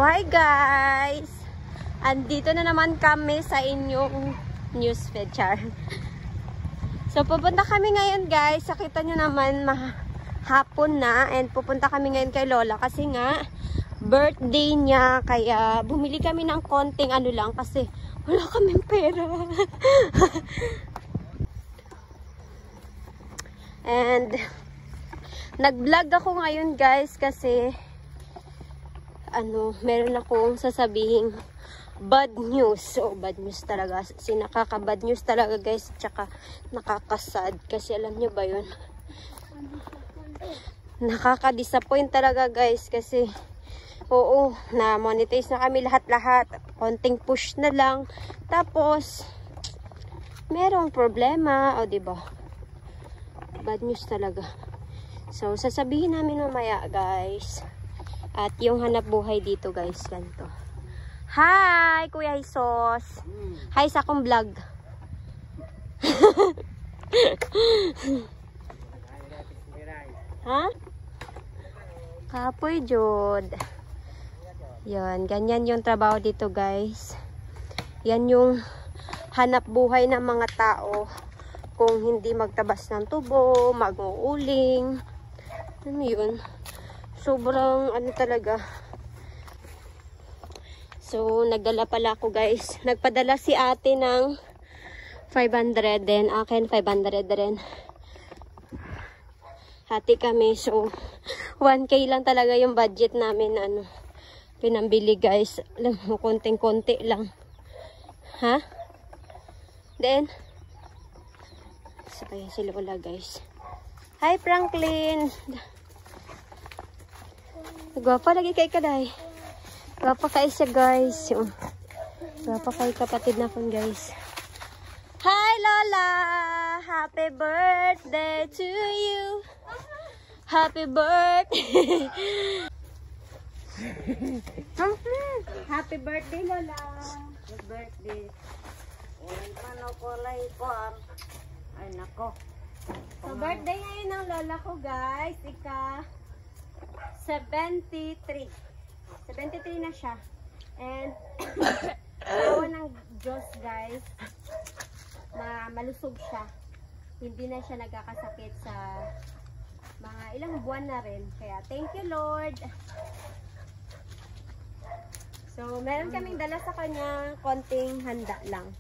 Hi guys! Andito na naman kami sa inyong newsfeed, char. So pupunta kami ngayon guys. Nakita nyo naman hapon na. And pupunta kami ngayon kay Lola kasi nga birthday niya. Kaya bumili kami ng konting ano lang kasi wala kaming pera. And nag-vlog ako ngayon guys kasi meron akong sasabihin bad news. So, bad news talaga. Nakaka-bad news talaga guys. Tsaka nakaka-sad. Kasi alam nyo ba yun? Nakaka-disappoint talaga guys. Kasi, oo, na-monetize na kami lahat-lahat. Konting push na lang. Tapos, merong problema. O, diba? Bad news talaga. So, sasabihin namin mamaya guys. At yung hanap buhay dito guys, ganito. Hi, Kuya Isos. Hi sa akong vlog. Ha? Kapoy jud. Yan, ganyan yung trabaho dito guys. Yan yung hanap buhay ng mga tao. Kung hindi magtabas ng tubo, mag-uuling. Ano yun? Sobrang talaga. So, nagdala pala ako guys. Nagpadala si ate ng 500 din. Akin 500 rin. Hati kami. So, 1K lang talaga yung budget namin. Pinambili guys. Alam mo, konting-konti lang. Ha? Then, sabay si Lola guys. Hi Franklin! Gwapa lagi kay kaday. Gwapa kay siya guys. Gwapa kay kapatid na kon guys. Hi Lola! Happy birthday to you! Happy birthday! Happy birthday Lola! Happy birthday! Ay nako. So birthday ngayon ng Lola ko guys. 73. 73 na siya. And awa ng Diyos guys, malusog siya. Hindi na siya nagkakasakit sa mga ilang buwan na rin. Kaya thank you Lord. So meron kaming dala sa kanya, konting handa lang.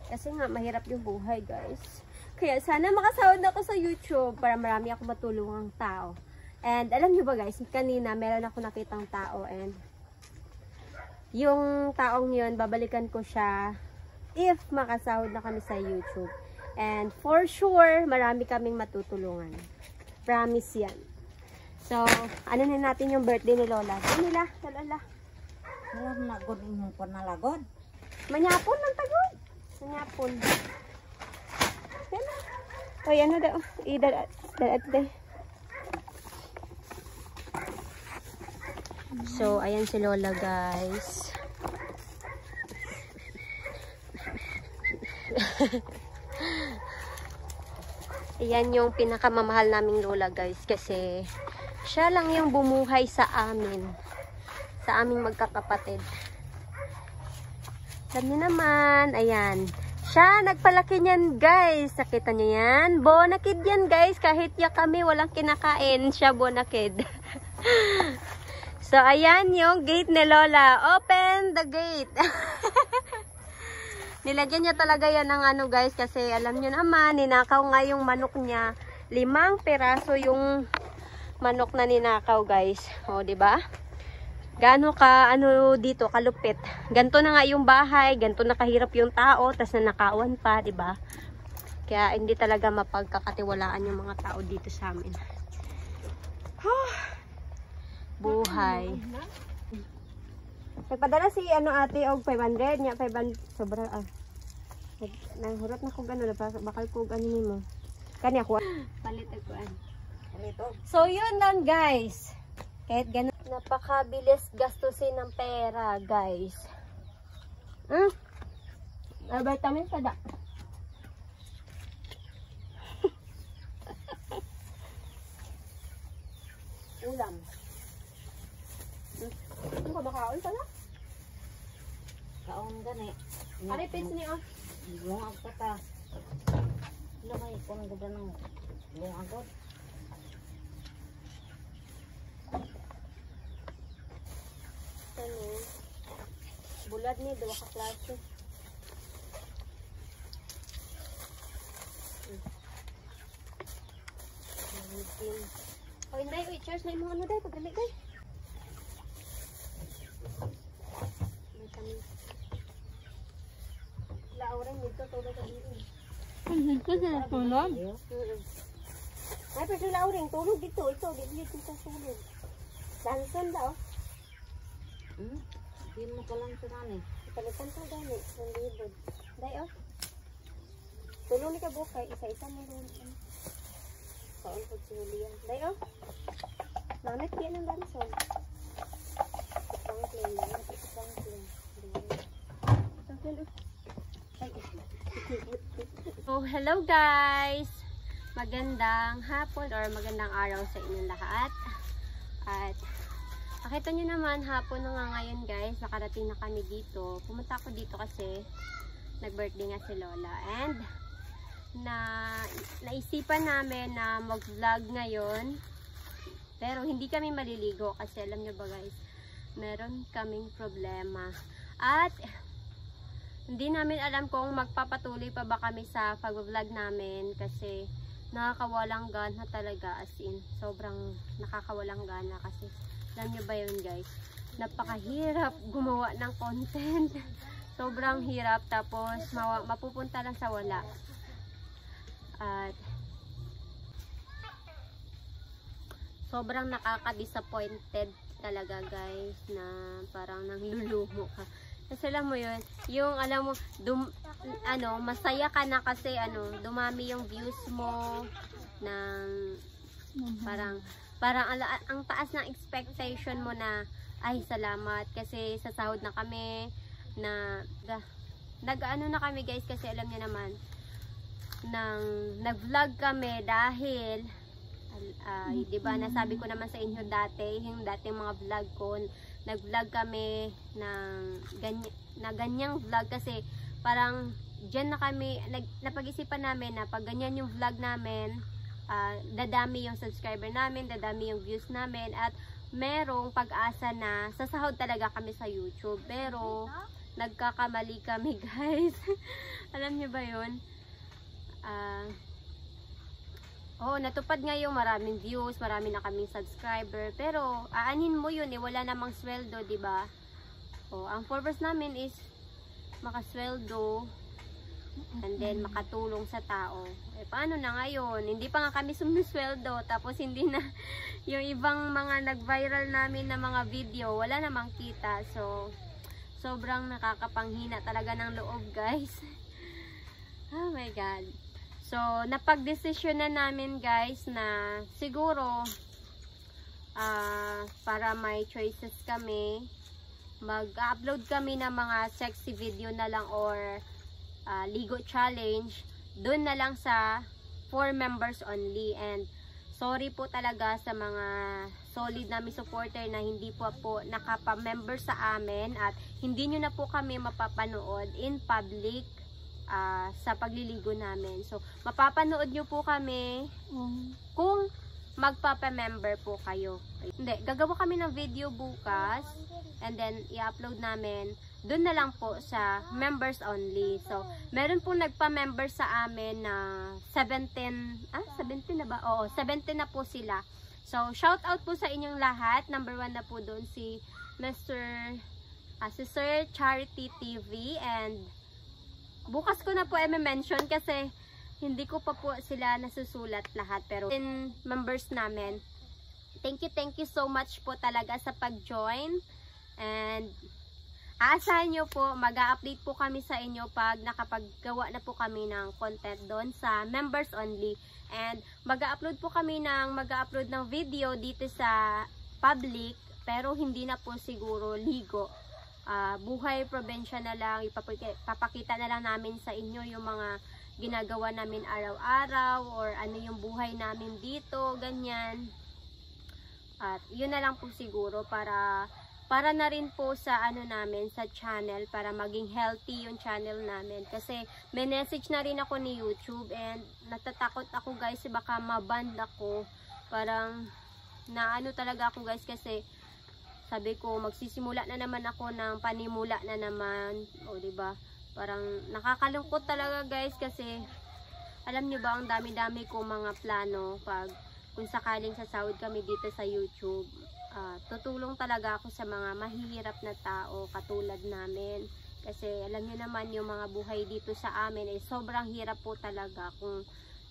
Kasi nga mahirap yung buhay guys. Kaya sana makasahod ako sa YouTube para marami ako matulungang tao. And alam nyo ba guys, kanina meron ako nakitang tao and yung taong yun, babalikan ko siya if makasahod na kami sa YouTube. And for sure, marami kaming matutulungan. Promise yan. So, ano na natin yung birthday ni Lola? Ano nila? Lola. Alam na, good mo po na lagod. Manyapon ng tagod. Manyapon. Yan na. O, ano daw? Idalat day. So, ayan si Lola guys. Ayan yung pinakamamahal naming Lola guys. Kasi, siya lang yung bumuhay sa amin. Sa aming magkakapatid. Alam niyo naman, ayan. Siya, nagpalaki niyan guys. Nakita niyo yan? Bonakid yan guys. Kahit ya kami walang kinakain, siya bonakid. So, ayan yung gate ni Lola. Open the gate. Nilagyan niya talaga yan ng guys. Kasi alam nyo naman, ninakaw nga yung manok niya. 5 peraso yung manok na ninakaw guys. O, diba? Gaano ka, dito, kalupit. Ganto na nga yung bahay. Ganto na kahirap yung tao. Tas nanakawan pa, diba? Kaya hindi talaga mapagkakatiwalaan yung mga tao dito sa amin. Buhay. Nagpadala si ate og 500 nya 500 sobra nanghurat na ko gano bakal ko nimo kani ako palit ako so yun lang guys kahit gano napakabilis gastusin ng pera guys vitamin sada ulam. Ano ka makaon pala? Kaon gani. Ari pits ni oh. Lungag pa ta. Lamay kon gud nang lungagod. Ano? Bulad ni duwa ka klase. Oh, inday, uy, charge na yung mga ano day, pagdali day. May kami. Laoran dito, tulog ka dito. Tulog? Ay, pero laoran, tulog dito. Ikaw, dito sa tulog. Lanson daw. Hindi mo ka lang sinani. Palitan ka gani, ng libod. Day, oh. Tulong ni ka bukay, isa-isa mo doon. Kaon po si Julian. Day, oh. Namit yan ang lanson. Franklin, namit ito Franklin. Franklin, oh. So, hello guys! Magandang hapon or magandang araw sa inyong lahat. At nakita nyo naman, hapon na nga ngayon guys, nakarating na kami dito. Pumunta ako dito kasi nag-birthday nga si Lola. And naisipan namin na mag-vlog ngayon. Pero hindi kami maliligo kasi alam nyo ba guys, meron kaming problema. At hindi namin alam kung magpapatuloy pa ba kami sa pag-vlog namin kasi nakakawalang gana talaga, as in sobrang nakakawalang gana kasi alam nyo ba yun guys, napakahirap gumawa ng content. Sobrang hirap, tapos mapupunta lang sa wala. At sobrang nakaka-disappointed talaga guys, na parang nanglulumo ka. Kasi alam mo yun, yung alam mo, masaya ka na kasi dumami yung views mo ng parang ang taas ng expectation mo na, ay salamat kasi sa sahod na kami, na nag-ano na kami guys, kasi alam niyo naman, nag-vlog kami dahil diba, nasabi ko naman sa inyo dati, yung dating mga vlog ko, nag-vlog kami na ganyang vlog kasi parang dyan na kami, napag-isipan namin na pag ganyan yung vlog namin, dadami yung subscriber namin, dadami yung views namin, at merong pag-asa na sasahod talaga kami sa YouTube. Pero nagkakamali kami guys. Alam nyo ba yun? Natupad nga yung maraming views, marami na kaming subscriber, pero aanin mo yun wala namang sweldo, diba? Ang purpose namin is makasweldo and then makatulong sa tao. Paano na ngayon? Hindi pa nga kami sumisweldo, tapos hindi na yung ibang mga nag-viral namin na mga video, wala namang kita. So, sobrang nakakapanghina talaga ng loob guys. Oh my God. So, napag-desisyon na namin guys na siguro para may choices kami, mag-upload kami ng mga sexy video na lang or ligo challenge doon na lang sa 4 members only. And sorry po talaga sa mga solid namin supporter na hindi po nakapa-member sa amin at hindi nyo na po kami mapapanood in public sa pagliligo namin. So, mapapanood nyo po kami kung magpapa-member po kayo. Hindi, gagawa kami ng video bukas and then i-upload namin doon na lang po sa members only. So, meron po nagpa-member sa amin na 17 na ba? Oo, 17 na po sila. So, shout out po sa inyong lahat. Number 1 na po doon si Sir Charity TV, and bukas ko na po i-mention kasi hindi ko pa po sila nasusulat lahat, pero in members namin, thank you so much po talaga sa pag-join, and aasahan nyo po, mag-a-update po kami sa inyo pag nakapaggawa na po kami ng content doon sa members only, and mag-a-upload ng video dito sa public, pero hindi na po siguro ligo. Buhay probinsya na lang, ipapakita na lang namin sa inyo yung mga ginagawa namin araw-araw or ano yung buhay namin dito, ganyan. At yun na lang po siguro para para na rin po sa ano namin, sa channel, para maging healthy yung channel namin. Kasi may message na rin ako ni YouTube and natatakot ako guys, baka maband ako. Parang naano talaga ako guys kasi sabi ko magsisimula na naman ako ng panimula na naman. O diba? Parang nakakalungkot talaga guys kasi alam nyo ba ang dami-dami ko mga plano pag kung sakaling sasahod kami dito sa YouTube. Tutulong talaga ako sa mga mahihirap na tao katulad namin. Kasi alam niyo naman yung mga buhay dito sa amin ay sobrang hirap po talaga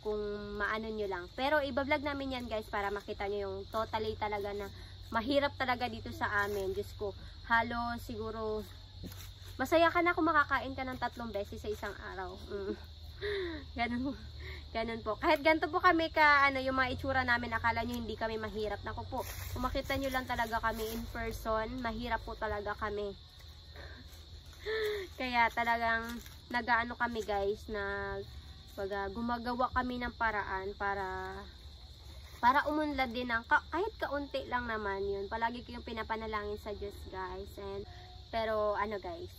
kung maano nyo lang. Pero ibablog namin yan guys para makita nyo yung totally talaga na mahirap talaga dito sa amin. Diyos ko, halos siguro masaya ka na kung makakain ka ng 3 beses sa isang araw. Ganun po. Kahit ganito po kami yung mga itsura namin, akala nyo hindi kami mahirap. Naku po, kung makita nyo lang talaga kami in person, mahirap po talaga kami. Kaya talagang nagaano kami guys, gumagawa kami ng paraan para umunlad din ng kahit kaunti lang naman yun. Palagi ko yung pinapanalangin sa Diyos guys. Pero ano guys,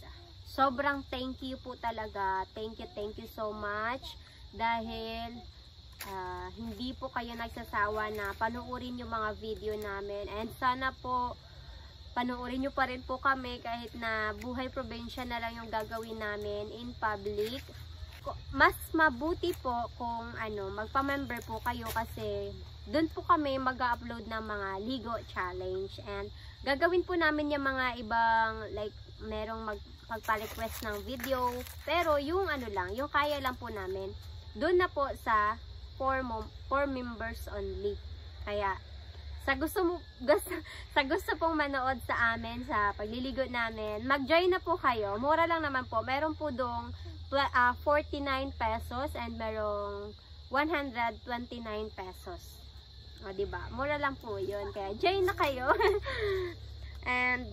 sobrang thank you po talaga. Thank you so much. Dahil hindi po kayo nagsasawa na panoorin yung mga video namin. And sana po panoorin nyo pa rin po kami kahit na buhay probinsya na lang yung gagawin namin in public. Mas mabuti po kung magpa-member po kayo kasi doon po kami mag-upload ng mga Ligo Challenge. And gagawin po namin yung mga ibang like merong magpa-request ng video. Pero yung yung kaya lang po namin doon na po sa 4 members only. Kaya sa gusto pong manood sa amin sa pagliligo namin, mag-join na po kayo. Mura lang naman po. Meron po dong 49 pesos and merong 129 pesos. O diba? Mura lang po 'yun. Kaya join na kayo. And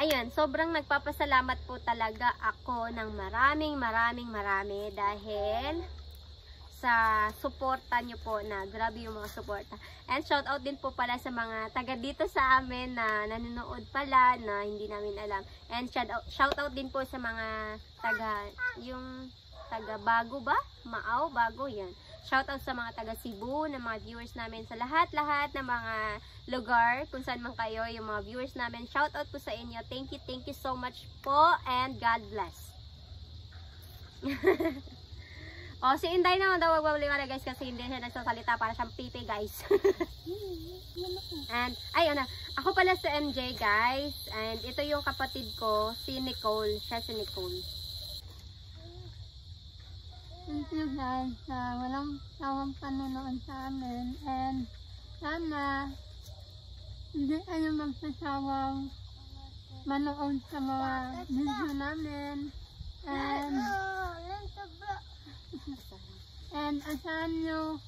ayun, sobrang nagpapasalamat po talaga ako ng marami dahil sa suporta nyo po na grabe yung mga suporta. And shout out din po pala sa mga taga dito sa amin na nanonood pala na hindi namin alam. And shout out din po sa mga taga Bago ba? Maaw, Bago, yan. Shout out sa mga taga Cebu, na mga viewers namin sa lahat ng mga lugar kung saan man kayo, yung mga viewers namin. Shout out po sa inyo. Thank you so much po and God bless. Si Inday naman daw wag guys kasi hindi siya nagsasalita, para siyang pipi guys. And ayun na, ako pala si MJ guys, and ito yung kapatid ko, si Nicole. Siya si Nicole. Thank you guys sa walang sawang panonood sa amin, and sana hindi kayo magsasawang manood sa mga video namin, and asahan nyo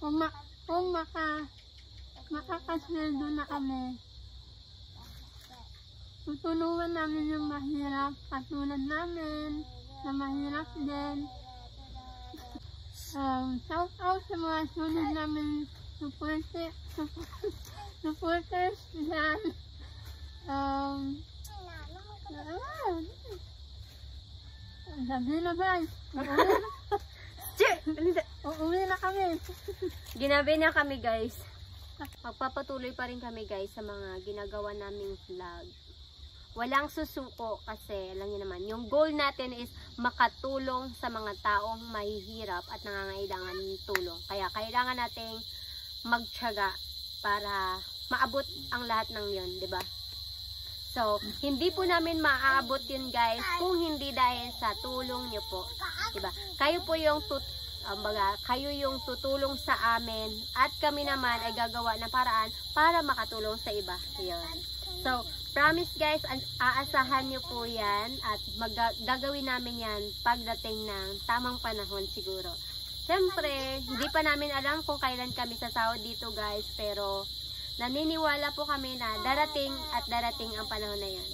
kung makakasweldo na kami, tutulungan namin yung mahirap katulad namin na mahirap din. Shout out sa mga sunod namin supporters dyan. Sabi na guys, uuwi na kami. Ginabi na kami guys. Magpapatuloy pa rin kami guys sa mga ginagawa naming vlog. Walang susuko kasi alam niyo naman, yung goal natin is makatulong sa mga taong mahihirap at nangangailangan ng tulong. Kaya kailangan nating magtiyaga para maabot ang lahat ng yon, di ba? So, hindi po namin maaabot yun guys kung hindi dahil sa tulong nyo po. Diba? Kayo po yung kayo yung tutulong sa amin at kami naman ay gagawa ng paraan para makatulong sa iba. Yun. So, promise guys, aasahan nyo po yan at gagawin namin yan pagdating ng tamang panahon siguro. Siyempre, hindi pa namin alam kung kailan kami sasahod dito guys, pero naniniwala po kami na darating ang panahon na yan.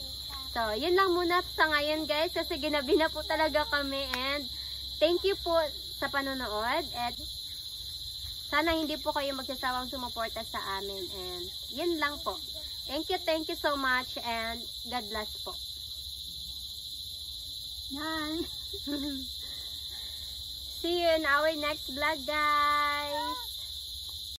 So, yun lang muna sa ngayon guys kasi ginabi na po talaga kami, and thank you po sa panonood at Sana hindi po kayo magsasawang sumuporta sa amin. And yun lang po. Thank you so much. And God bless po. Yan. See you in our next vlog, guys.